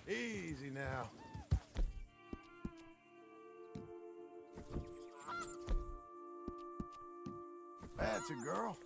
Easy now. That's a girl.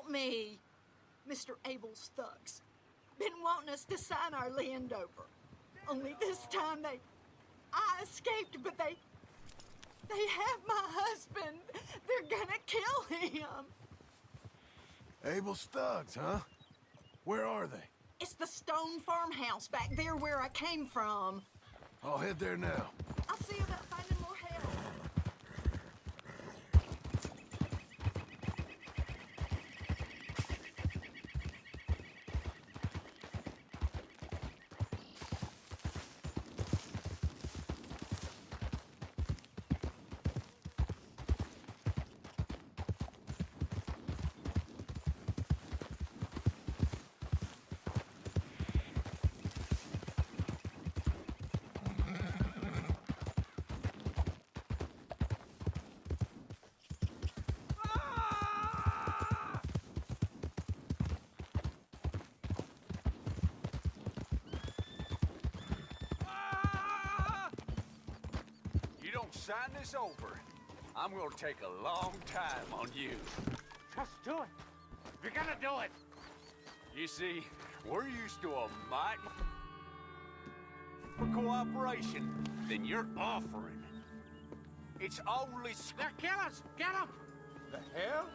Me, Mr. Abel's thugs. Been wanting us to sign our land over. Only this time I escaped, but they have my husband. They're gonna kill him. Abel's thugs, huh? Where are they? It's the stone farmhouse back there where I came from. I'll head there now. I'll see about finding more help. Sign this over, I'm gonna take a long time on you. Just do it. You're gonna do it. You see, we're used to a might for cooperation than you're offering. It's only... They're killers! Get them! The hell?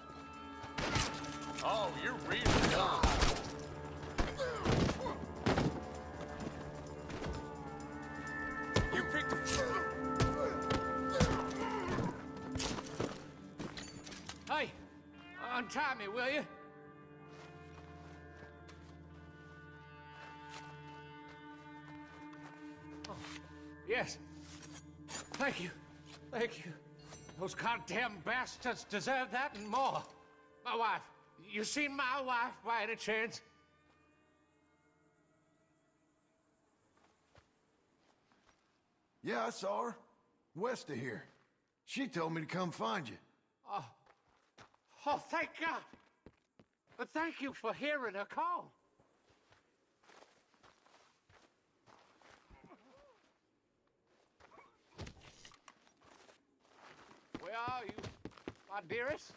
Oh, you're really dumb. You picked... Hey, untie me, will you? Oh, yes. Thank you. Thank you. Those goddamn bastards deserve that and more. My wife. You seen my wife by any chance? Yeah, I saw her. West of here. She told me to come find you. Oh, thank God. But thank you for hearing her call. Where are you, my dearest?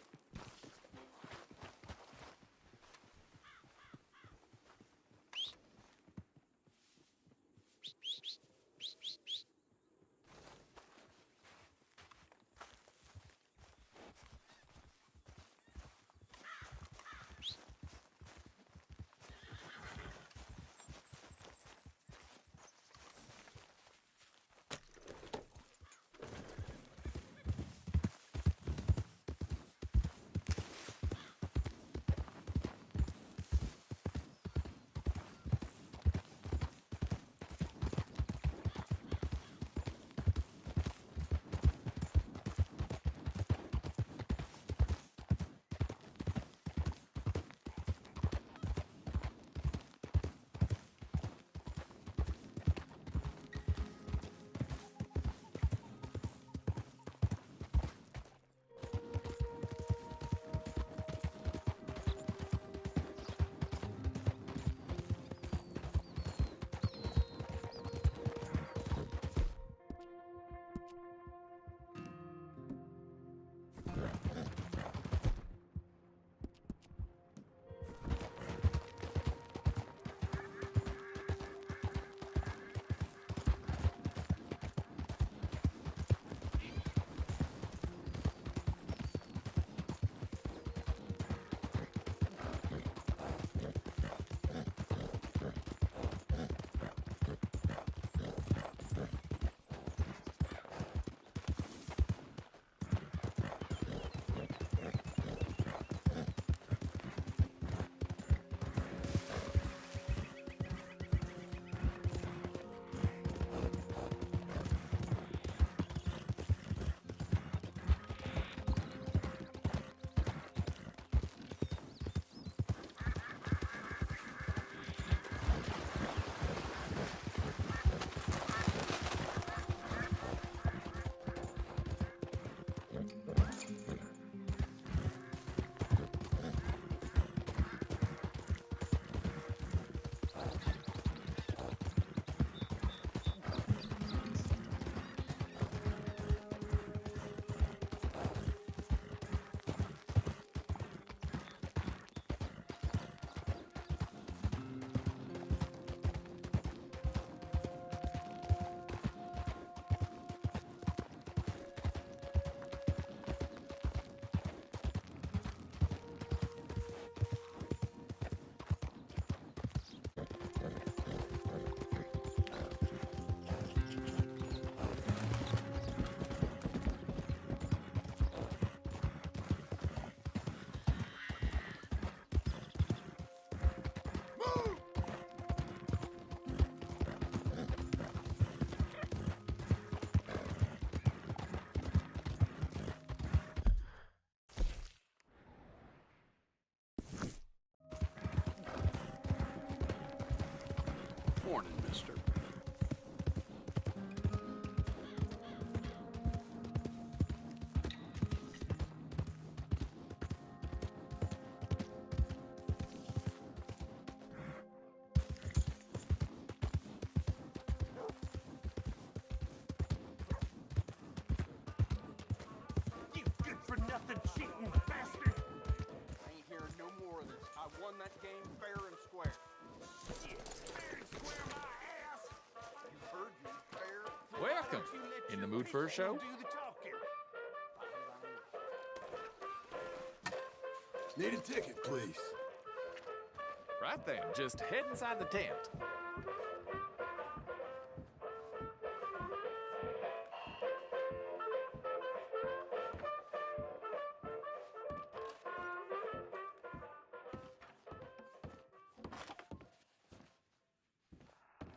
Morning, mister. You good-for-nothing cheating bastard! I ain't hearing no more of this. I won that game fair and square. Shit, fair and square my ass! You heard me, fair. Why Welcome. don't you let In your the mood for a bitch show? Do the talking. Need a ticket, please. Right then, just head inside the tent.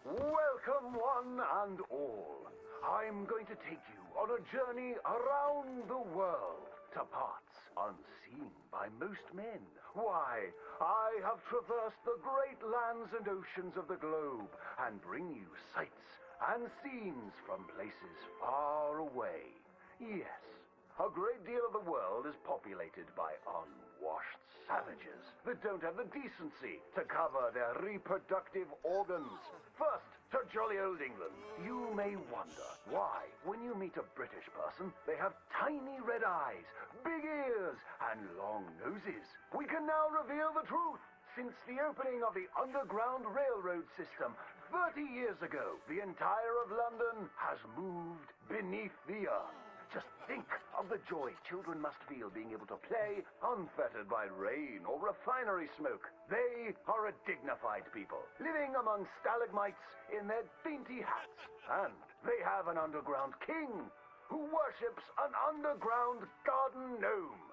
Welcome, one and all. I'm going to take you on a journey around the world to parts unseen by most men. Why, I have traversed the great lands and oceans of the globe and bring you sights and scenes from places far away. Yes, a great deal of the world is populated by unwashed savages that don't have the decency to cover their reproductive organs. First, to jolly old England. You may wonder why, when you meet a British person, they have tiny red eyes, big ears, and long noses. We can now reveal the truth. Since the opening of the Underground Railroad system 30 years ago, the entire of London has moved beneath the earth. Just think of the joy children must feel being able to play unfettered by rain or refinery smoke. They are a dignified people, living among stalagmites in their dainty hats. And they have an underground king who worships an underground garden gnome.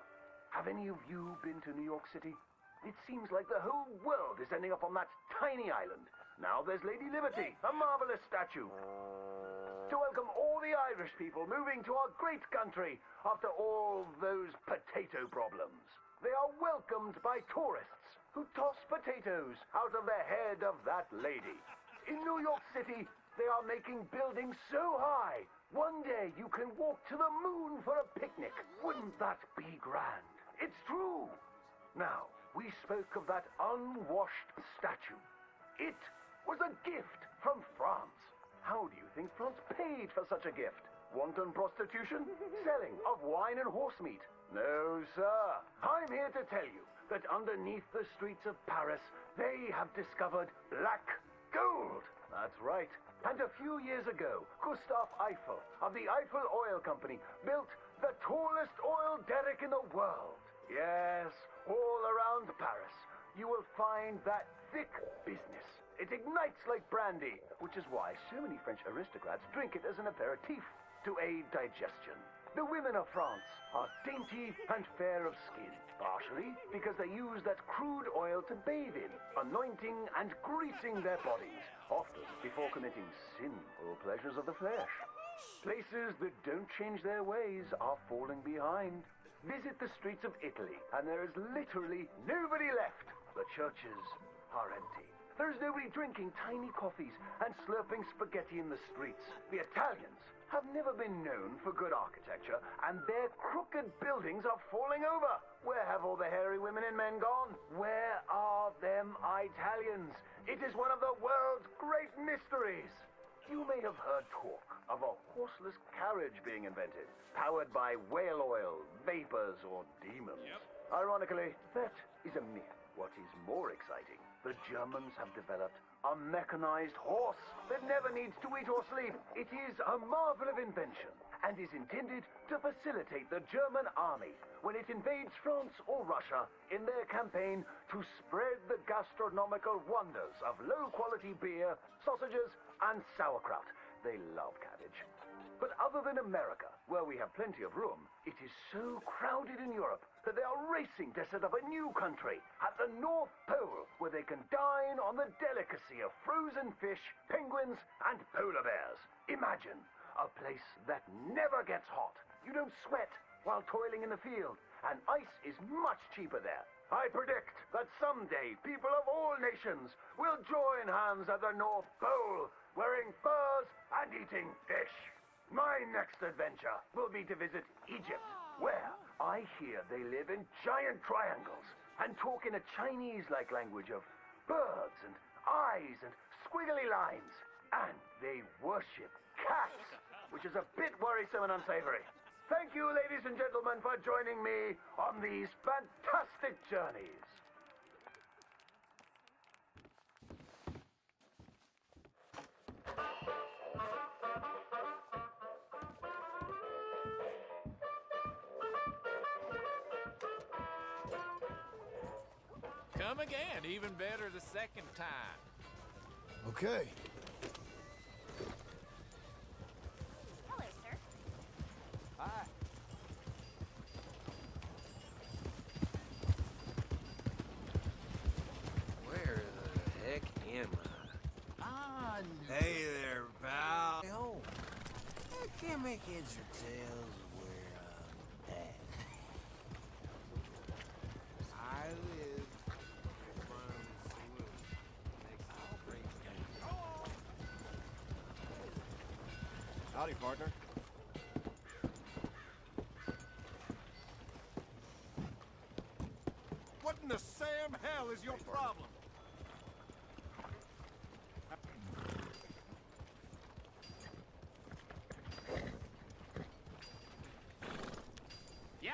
Have any of you been to New York City? It seems like the whole world is ending up on that tiny island. Now there's Lady Liberty, a marvelous statue. To welcome all the Irish people moving to our great country after all those potato problems. They are welcomed by tourists who toss potatoes out of the head of that lady. In New York City, they are making buildings so high, one day you can walk to the moon for a picnic. Wouldn't that be grand? It's true. Now, we spoke of that unwashed statue. It was a gift from France. How do you think France paid for such a gift? Wanton prostitution? Selling of wine and horse meat? No, sir. I'm here to tell you that underneath the streets of Paris, they have discovered black gold. That's right. And a few years ago, Gustave Eiffel of the Eiffel Oil Company built the tallest oil derrick in the world. Yes, all around Paris, you will find that thick business. It ignites like brandy, which is why so many French aristocrats drink it as an aperitif to aid digestion. The women of France are dainty and fair of skin, partially because they use that crude oil to bathe in, anointing and greasing their bodies, often before committing sinful pleasures of the flesh. Places that don't change their ways are falling behind. Visit the streets of Italy, and there is literally nobody left. The churches are empty. There's nobody drinking tiny coffees and slurping spaghetti in the streets. The Italians have never been known for good architecture, and their crooked buildings are falling over. Where have all the hairy women and men gone? Where are them Italians? It is one of the world's great mysteries. You may have heard talk of a horseless carriage being invented, powered by whale oil, vapors, or demons. Ironically, that is a myth. What is more exciting, the Germans have developed a mechanized horse that never needs to eat or sleep. It is a marvel of invention and is intended to facilitate the German army when it invades France or Russia in their campaign to spread the gastronomical wonders of low-quality beer, sausages, and sauerkraut. They love cabbage. But other than America, where we have plenty of room, it is so crowded in Europe that they are racing to set up a new country at the North Pole where they can dine on the delicacy of frozen fish, penguins, and polar bears. Imagine a place that never gets hot. You don't sweat while toiling in the field, and ice is much cheaper there. I predict that someday people of all nations will join hands at the North Pole, wearing furs and eating fish. My next adventure will be to visit Egypt, where I hear they live in giant triangles and talk in a Chinese-like language of birds and eyes and squiggly lines. And they worship cats, which is a bit worrisome and unsavory. Thank you, ladies and gentlemen, for joining me on these fantastic journeys. Come again, even better the second time. Okay. Hello, sir. Hi. Where the heck am I? Hey there, pal. Hey, home. I can't make heads or tails of where I'm at. I live in front of the saloon next to the freight station. Howdy, partner. What in the Sam hell is your problem? Yeah!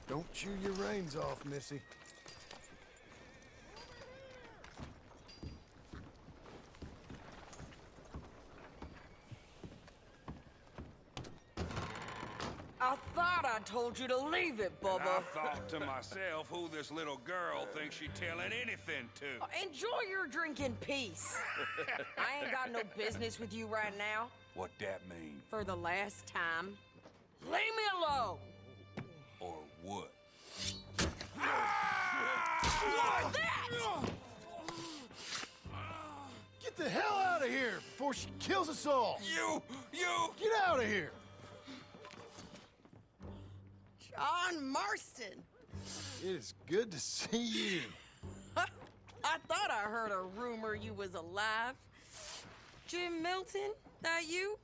Don't chew your reins off, Missy. I thought I told you to leave it, And I Bubba. thought to myself who this little girl thinks she's telling anything to. Enjoy your drink in peace. I ain't got no business with you right now. What that mean? For the last time, leave me alone. Or what? Like that! Get the hell out of here before she kills us all! You! Get out of here! John Marston. It is good to see you. I thought I heard a rumor you was alive. Jim Milton, that you?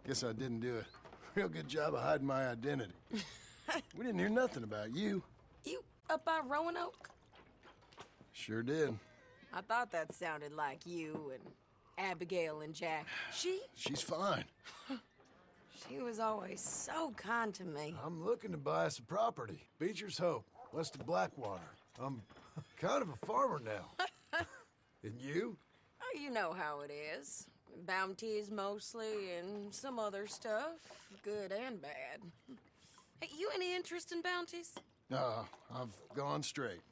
Guess I didn't do a real good job of hiding my identity. We didn't hear nothing about you. You up by Roanoke? Sure did. I thought that sounded like you and Abigail and Jack. She's fine. She was always so kind to me. I'm looking to buy us a property. Beecher's Hope, west of Blackwater. I'm kind of a farmer now. And you? Oh, you know how it is. Bounties mostly, and some other stuff, good and bad. Hey, you any interest in bounties? I've gone straight.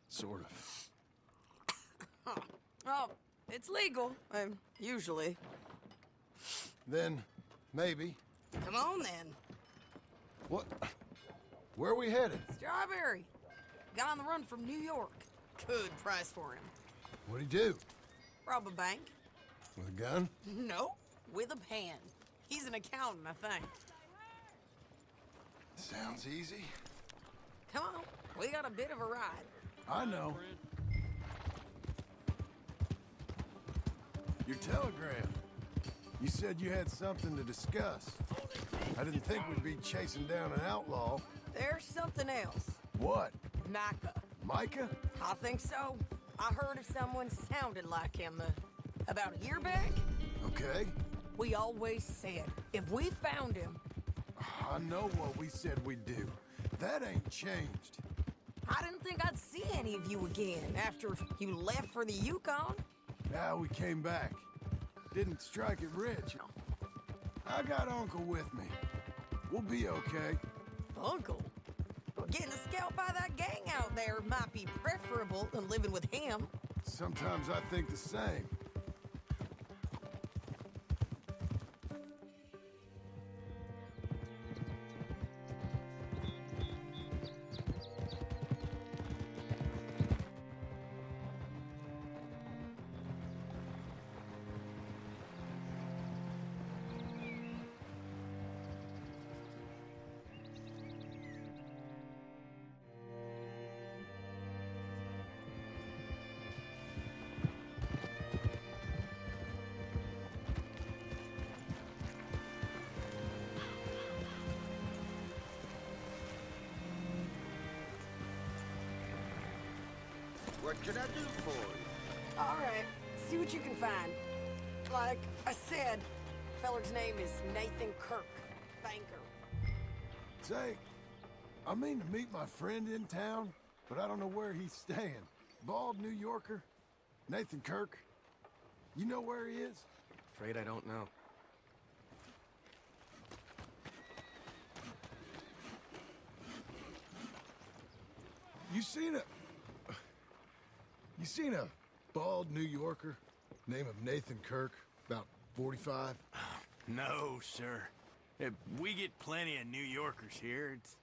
Sort of. Oh, it's legal, usually. Then, maybe. Come on, then. What? Where are we headed? Strawberry. Got on the run from New York. Good price for him. What'd he do? Rob a bank? With a gun? No, with a pan. He's an accountant, I think. Sounds easy. Come on, we got a bit of a ride. I know. Your telegram. You said you had something to discuss. I didn't think we'd be chasing down an outlaw. There's something else. What? Micah. Micah? I think so. I heard of someone sounded like him about a year back. Okay. We always said, if we found him... I know what we said we'd do. That ain't changed. I didn't think I'd see any of you again after you left for the Yukon. Now we came back. Didn't strike it rich. I got Uncle with me. We'll be okay. Uncle? Getting scalped by that gang out there might be preferable than living with him. Sometimes I think the same. What can I do for you? All right, see what you can find. Like I said, feller's name is Nathan Kirk, banker. Say, I mean to meet my friend in town, but I don't know where he's staying. Bald New Yorker? Nathan Kirk? You know where he is? Afraid I don't know. You seen a bald New Yorker? Name of Nathan Kirk, about 45? No, sir. We get plenty of New Yorkers here. It's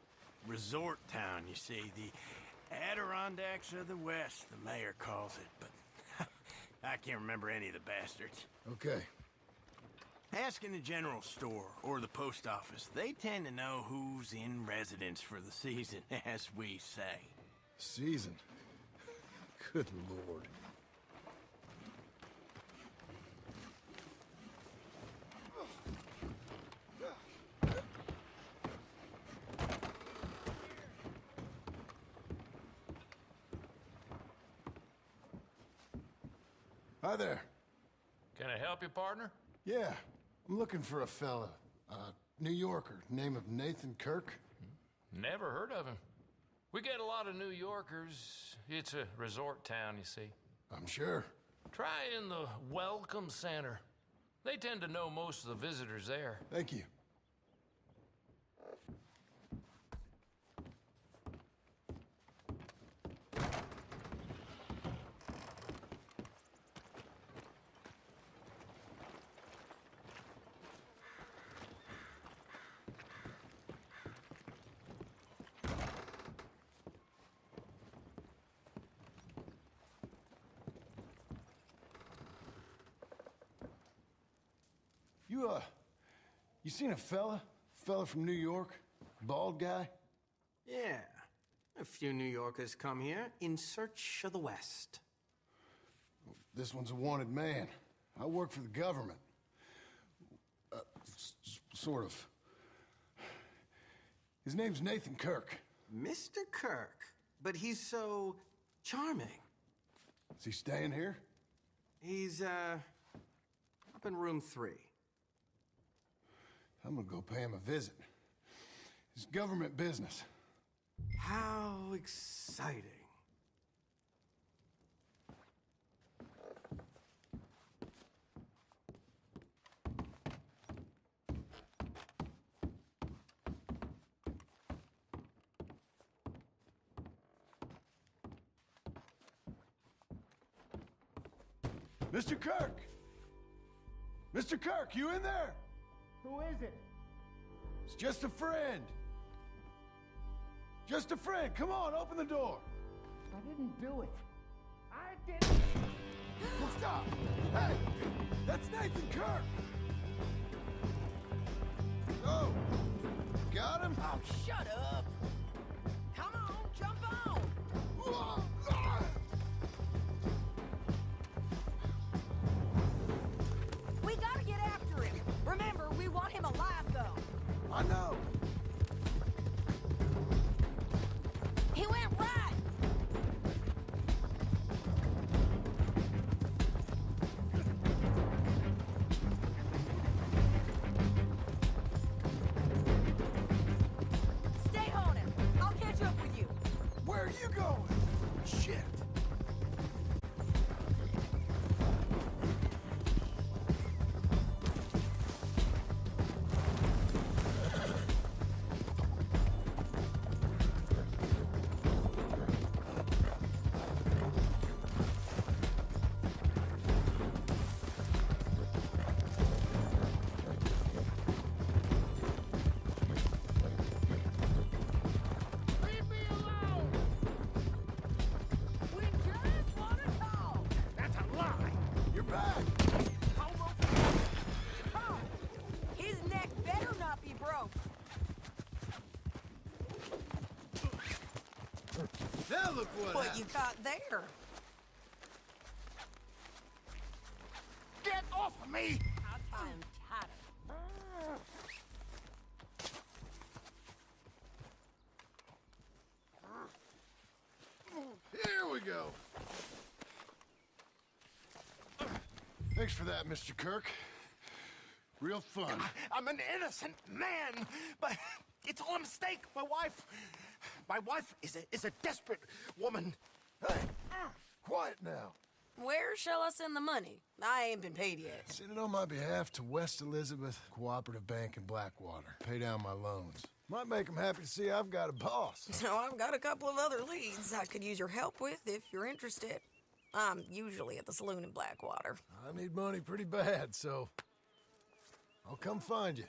resort town, you see. The Adirondacks of the West, the mayor calls it, but I can't remember any of the bastards. Okay. Ask in the general store or the post office. They tend to know who's in residence for the season, as we say. Season. Good Lord. Hi there. Can I help you, partner? Yeah, I'm looking for a fella. New Yorker, name of Nathan Kirk. Never heard of him. We get a lot of New Yorkers. It's a resort town, you see. I'm sure. Try in the Welcome Center. They tend to know most of the visitors there. Thank you. You seen a fella? Fella from New York? Bald guy? Yeah. A few New Yorkers come here in search of the West. This one's a wanted man. I work for the government. Sort of. His name's Nathan Kirk. Mr. Kirk? But he's so charming. Is he staying here? He's, up in room 3. I'm gonna go pay him a visit. It's government business. How exciting. Mr. Kirk! Mr. Kirk, you in there? Who is it? It's just a friend. Just a friend. Come on, open the door. I didn't do it. I didn't. Well, stop. Hey, that's Nathan Kirk. Oh, got him? Oh, shut up! Come on, jump on! We gotta get after him. Remember, we want him alive, though. I know. He went right. Stay on him. I'll catch up with you. Where are you going? Shit. Leave me alone! We just want to talk. That's a lie! You're back. Huh. His neck better not be broke. Now look what What happened. you got there? Get off of me! I'm tired. Here we go. Thanks for that, Mr. Kirk. Real fun. I'm an innocent man, but it's all a mistake. My wife is a desperate woman. Hey, quiet now. Where shall I send the money? I ain't been paid yet. Send it on my behalf to West Elizabeth Cooperative Bank in Blackwater. Pay down my loans. Might make them happy to see I've got a boss. So I've got a couple of other leads I could use your help with if you're interested. I'm usually at the saloon in Blackwater. I need money pretty bad, so I'll come find you.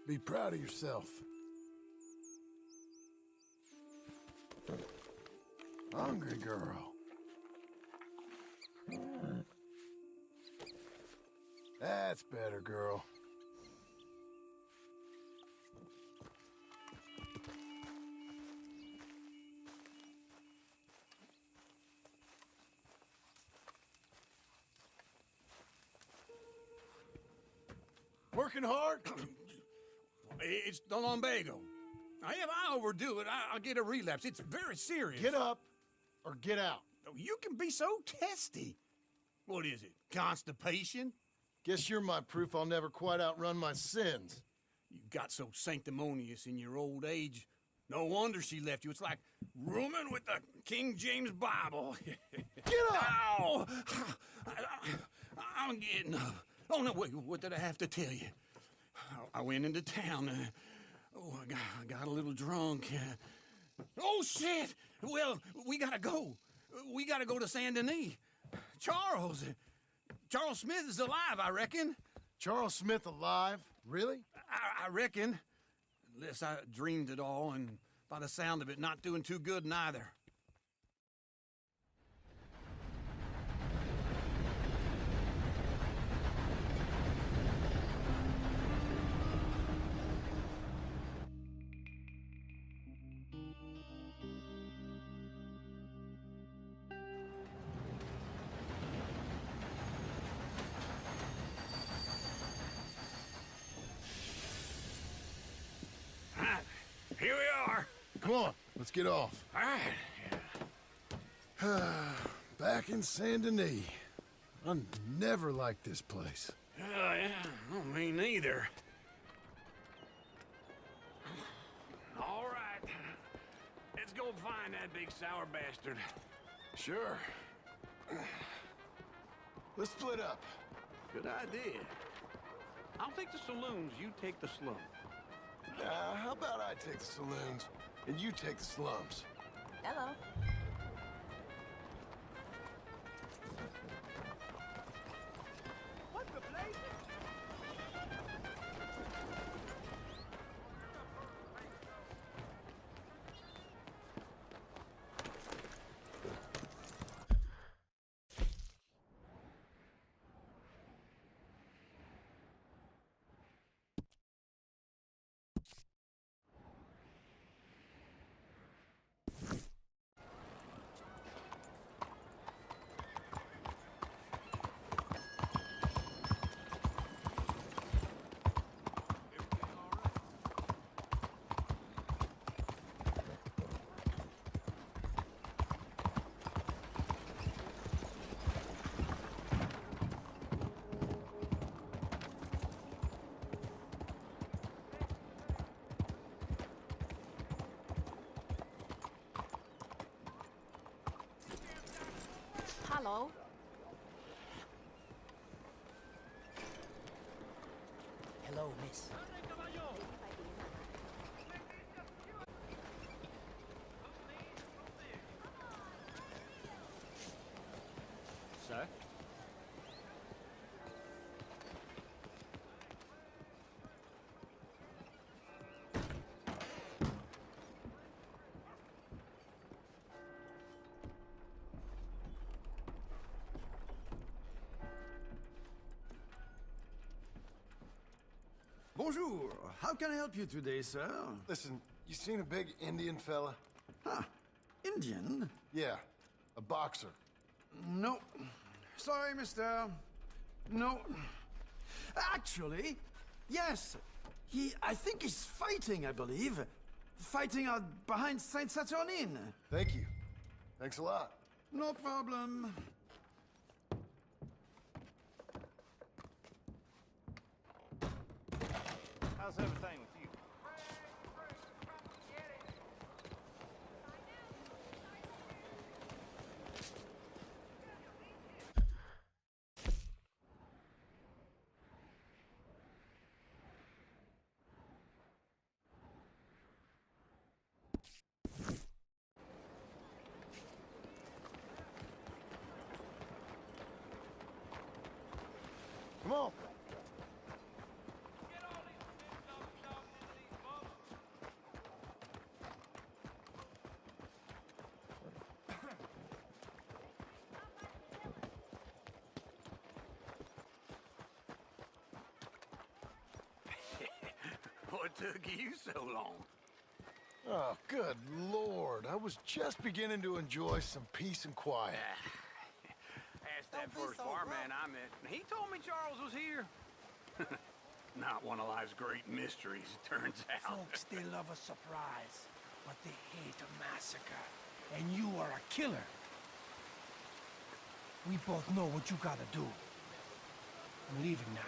Be proud of yourself. Hungry girl. That's better, girl. Working hard? It's the lumbago. If I overdo it, I'll get a relapse. It's very serious. Get up or get out. You can be so testy. What is it, constipation? Guess you're my proof I'll never quite outrun my sins. You got so sanctimonious in your old age. No wonder she left you. It's like rooming with the King James Bible. Get up! Ow! I'm getting up. Oh, no, wait, what did I have to tell you? I went into town. I got a little drunk. Oh, shit! Well, we gotta go. We gotta go to Saint Denis. Charles Smith is alive, I reckon. Charles Smith alive? Really? I reckon. Unless I dreamed it all and By the sound of it, not doing too good neither. Here we are. Come on, let's get off. All right. Back in Saint Denis. I never liked this place. Yeah, well, me neither. All right. Let's go find that big sour bastard. Sure. Let's split up. Good idea. I'll take the saloons, you take the slums. How about I take the saloons and you take the slums? Hello. What the blazes? Hello. Hello, miss. Sir? Bonjour. How can I help you today, sir? Listen, you seen a big Indian fella? Huh. Indian? Yeah, a boxer. No. Sorry, mister. No. Actually, yes. I think he's fighting, I believe. Fighting out behind Saint Saturnin. Thank you. Thanks a lot. No problem. How's everything with you? Come on. What took you so long? Oh, good Lord. I was just beginning to enjoy some peace and quiet. Asked that first barman I met, and he told me Charles was here. Not one of life's great mysteries, it turns out. Folks, they love a surprise, but they hate a massacre. And you are a killer. We both know what you gotta do. I'm leaving now.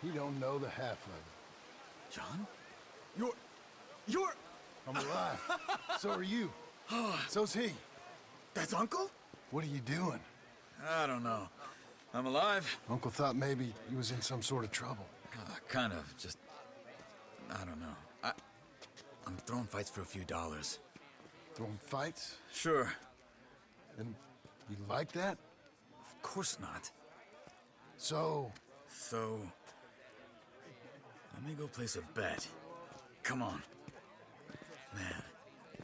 You don't know the half of it. John? You're... I'm alive. So are you. So's he. That's Uncle? What are you doing? I don't know. I'm alive. Uncle thought maybe he was in some sort of trouble. Kind of. Just... I don't know. I'm throwing fights for a few dollars. Throwing fights? Sure. And you like that? Of course not. So... Let me go place a bet. come on. Man,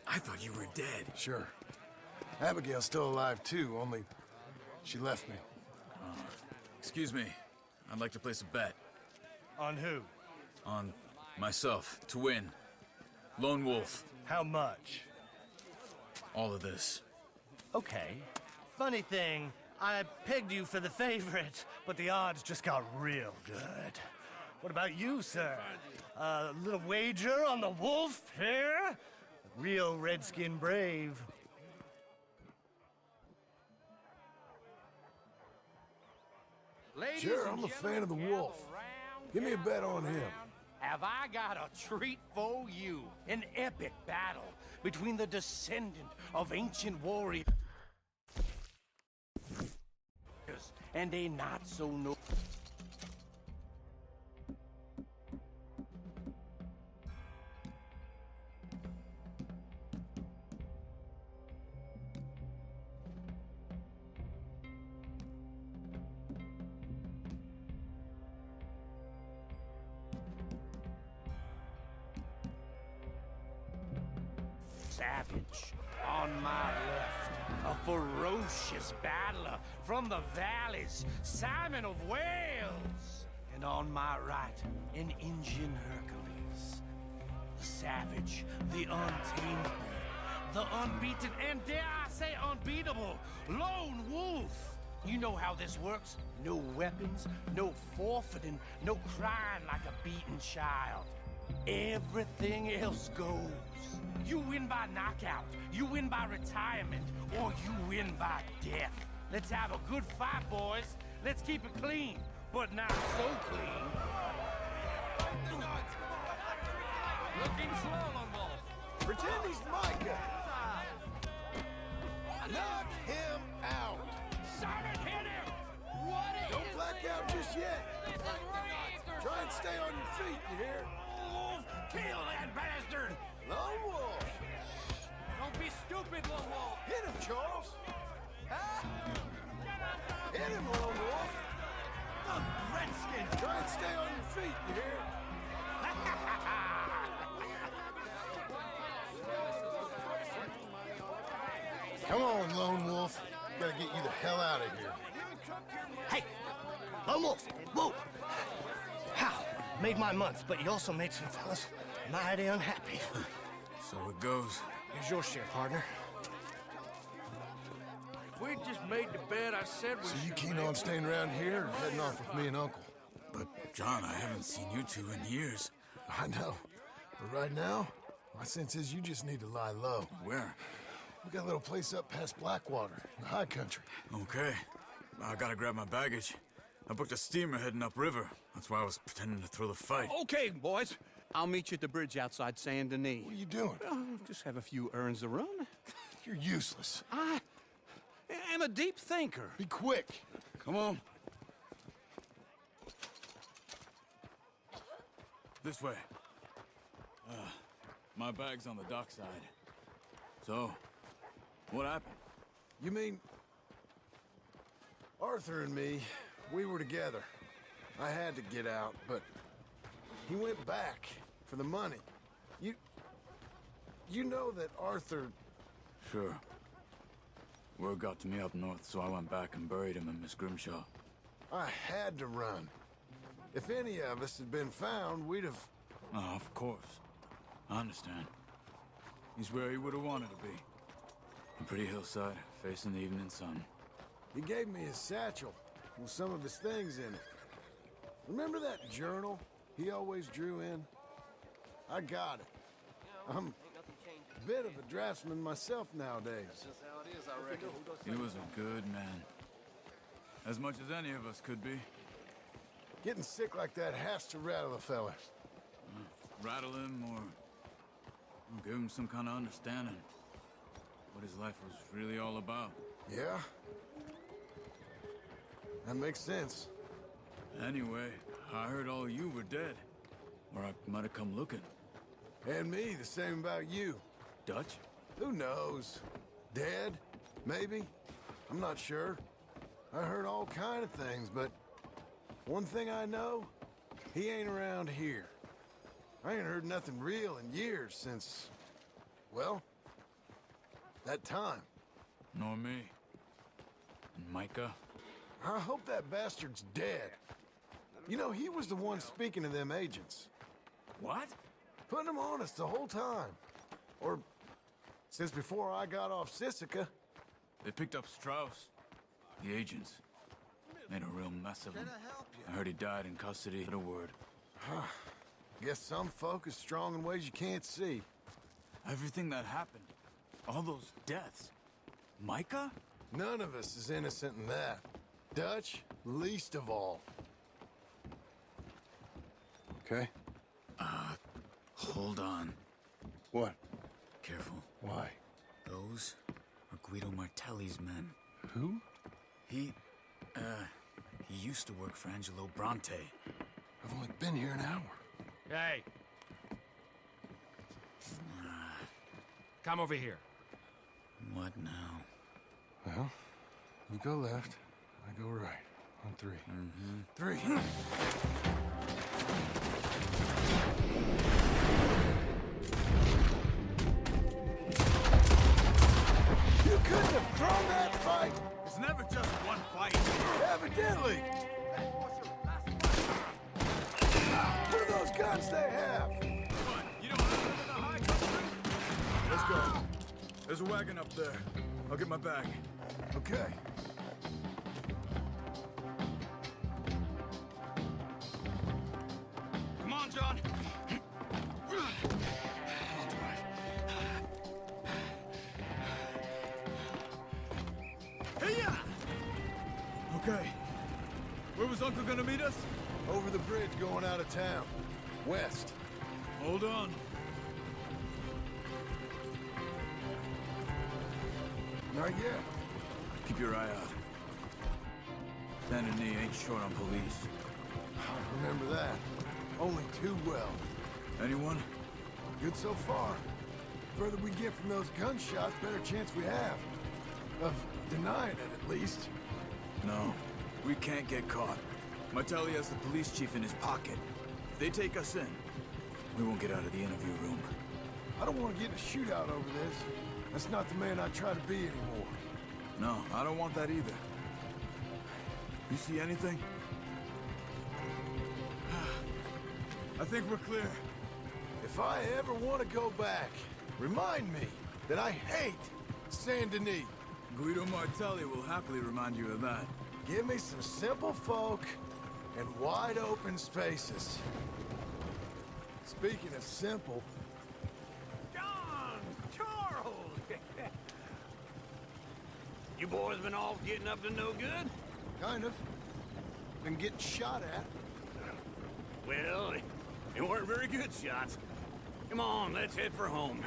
I thought you were dead. Sure. Abigail's still alive, too, only she left me. Excuse me. I'd like to place a bet. On who? On myself, to win. Lone Wolf. How much? All of this. Okay. Funny thing, I pegged you for the favorite, but the odds just got real good. What about you, sir? A little wager on the wolf here? Real redskin brave. Ladies Sure, and I'm a fan of the gentlemen, wolf. gather round, Give me a gather bet on him. round. Have I got a treat for you? An epic battle between the descendant of ancient warriors and a not-so-no... savage. On my left, a ferocious battler from the valleys, Simon of Wales. And on my right, an Indian Hercules. The savage, the untamable, the unbeaten, and dare I say unbeatable, Lone Wolf. You know how this works. No weapons, no forfeiting, no crying like a beaten child. Everything else goes. You win by knockout, you win by retirement, or you win by death. Let's have a good fight, boys. Let's keep it clean, but not so clean. Looking slow, Lone Wolf. Pretend he's Micah. Knock him out. Simon, hit him! What is Don't black out just yet. This is rigged! Try and stay on your feet, you hear? Wolf, kill that bastard! Lone Wolf. Don't be stupid, Lone Wolf! Hit him, Charles. Hit him, Lone Wolf. The Redskins! Try and stay on your feet, you hear? Come on, Lone Wolf. Gotta get you the hell out of here. Hey, Lone Wolf, whoa! How? Made my month, but you also made some fellas mighty unhappy. So it goes. Here's your share, partner. If we just made the bed I said we So you should keen make, on staying around here or heading off with me and Uncle? But, John, I haven't seen you two in years. I know. But right now, my sense is you just need to lie low. Where? We got a little place up past Blackwater, in the high country. Okay. I gotta grab my baggage. I booked a steamer heading upriver. That's why I was pretending to throw the fight. Okay, boys. I'll meet you at the bridge outside Saint Denis. What are you doing? Oh, just have a few errands to run. You're useless. I am a deep thinker. Be quick. Come on. This way. My bag's on the dockside. So, what happened? You mean... Arthur and me, we were together. I had to get out, but he went back for the money. You know that Arthur... Sure. Word got to me up north, so I went back and buried him in Miss Grimshaw. I had to run. If any of us had been found, we'd have... Oh, of course. I understand. He's where he would have wanted to be. A pretty hillside, facing the evening sun. He gave me his satchel with some of his things in it. Remember that journal he always drew in? I got it. I'm a bit of a draftsman myself nowadays. He was a good man. As much as any of us could be. Getting sick like that has to rattle a fella. Rattle him or give him some kind of understanding. What his life was really all about. Yeah? That makes sense. Anyway, I heard all you were dead. Or I might have come looking. And me, the same about you. Dutch? Who knows? Dead? Maybe? I'm not sure. I heard all kind of things, but one thing I know, he ain't around here. I ain't heard nothing real in years since, well, that time. Nor me. And Micah? I hope that bastard's dead. You know, he was the one speaking to them agents. What? Putting them on us the whole time. Or since before I got off Sisika. They picked up Strauss. The agents. Made a real mess of him. I heard he died in custody. Not a word. Guess some folk is strong in ways you can't see. Everything that happened. All those deaths. Micah? None of us is innocent in that. Dutch, least of all. Okay? Hold on. What? Careful. Why? Those are Guido Martelli's men. Who? He used to work for Angelo Bronte. I've only been here an hour. Hey. Come over here. What now? Well, you go left, I go right. On three. Mm-hmm. Three. You couldn't have thrown that fight! It's never just one fight. Evidently! What are those guns they have? What, you don't live in the high country? Let's go. There's a wagon up there. I'll get my bag. Okay. Come on, John. Hey-ya! Okay. Where was Uncle gonna meet us? Over the bridge going out of town. West. Hold on. Not yet. Keep your eye out. Saint Denis ain't short on police. I remember that. Only too well. Anyone? Good so far. Further we get from those gunshots, better chance we have. Of denying it, at least. No. We can't get caught. Martelli has the police chief in his pocket. If they take us in, we won't get out of the interview room. I don't want to get in a shootout over this. That's not the man I try to be anymore. No, I don't want that either. You see anything? I think we're clear. If I ever want to go back, remind me that I hate Saint Denis. Guido Martelli will happily remind you of that. Give me some simple folk and wide open spaces. Speaking of simple... John! Charles! You boys been all getting up to no good? Kind of. Been getting shot at. Well, they weren't very good shots. Come on, let's head for home.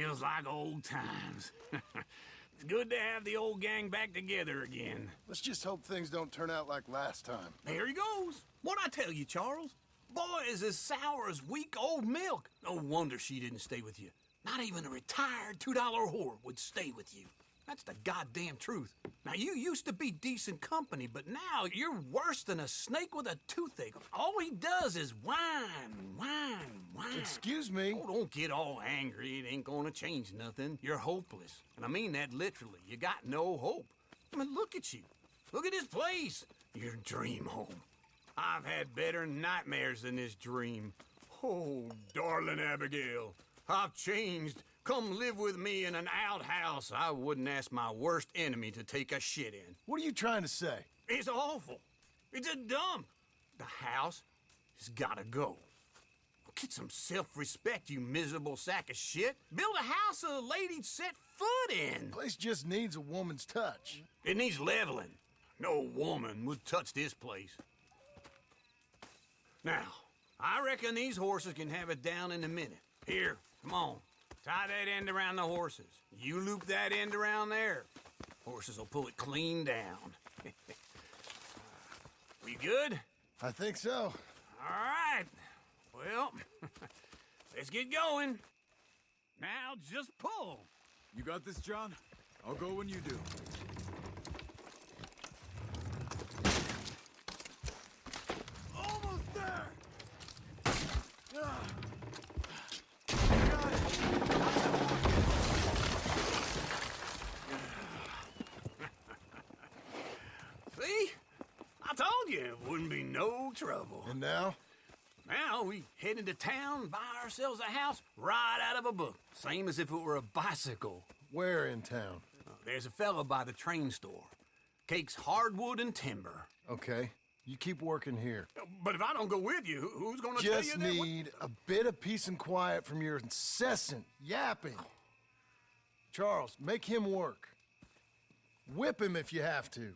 Feels like old times. It's good to have the old gang back together again. Let's just hope things don't turn out like last time. There he goes. What'd I tell you, Charles? Boy is as sour as week-old milk. No wonder she didn't stay with you. Not even a retired $2 whore would stay with you. That's the goddamn truth. Now, you used to be decent company, but now you're worse than a snake with a toothache. All he does is whine. Excuse me? Oh, don't get all angry. It ain't gonna change nothing. You're hopeless. And I mean that literally. You got no hope. I mean, look at you. Look at this place. Your dream home. I've had better nightmares than this dream. Oh, darling Abigail, I've changed. Come live with me in an outhouse I wouldn't ask my worst enemy to take a shit in. What are you trying to say? It's awful. It's a dump. The house has gotta go. Get some self-respect, you miserable sack of shit. Build a house a lady'd set foot in. The place just needs a woman's touch. It needs leveling. No woman would touch this place. Now, I reckon these horses can have it down in a minute. Here, come on. Tie that end around the horses. You loop that end around there. Horses will pull it clean down. We good? I think so. All right. Well, let's get going. Now just pull. You got this, John? I'll go when you do. Almost there! See? I told you it wouldn't be no trouble. And now? Now we head into town, buy ourselves a house right out of a book. Same as if it were a bicycle. Where in town? There's a fella by the train store. Cakes hardwood and timber. Okay. You keep working here. But if I don't go with you, who's gonna tell you Just that? need a bit of peace and quiet from your incessant yapping. Charles, make him work. Whip him if you have to.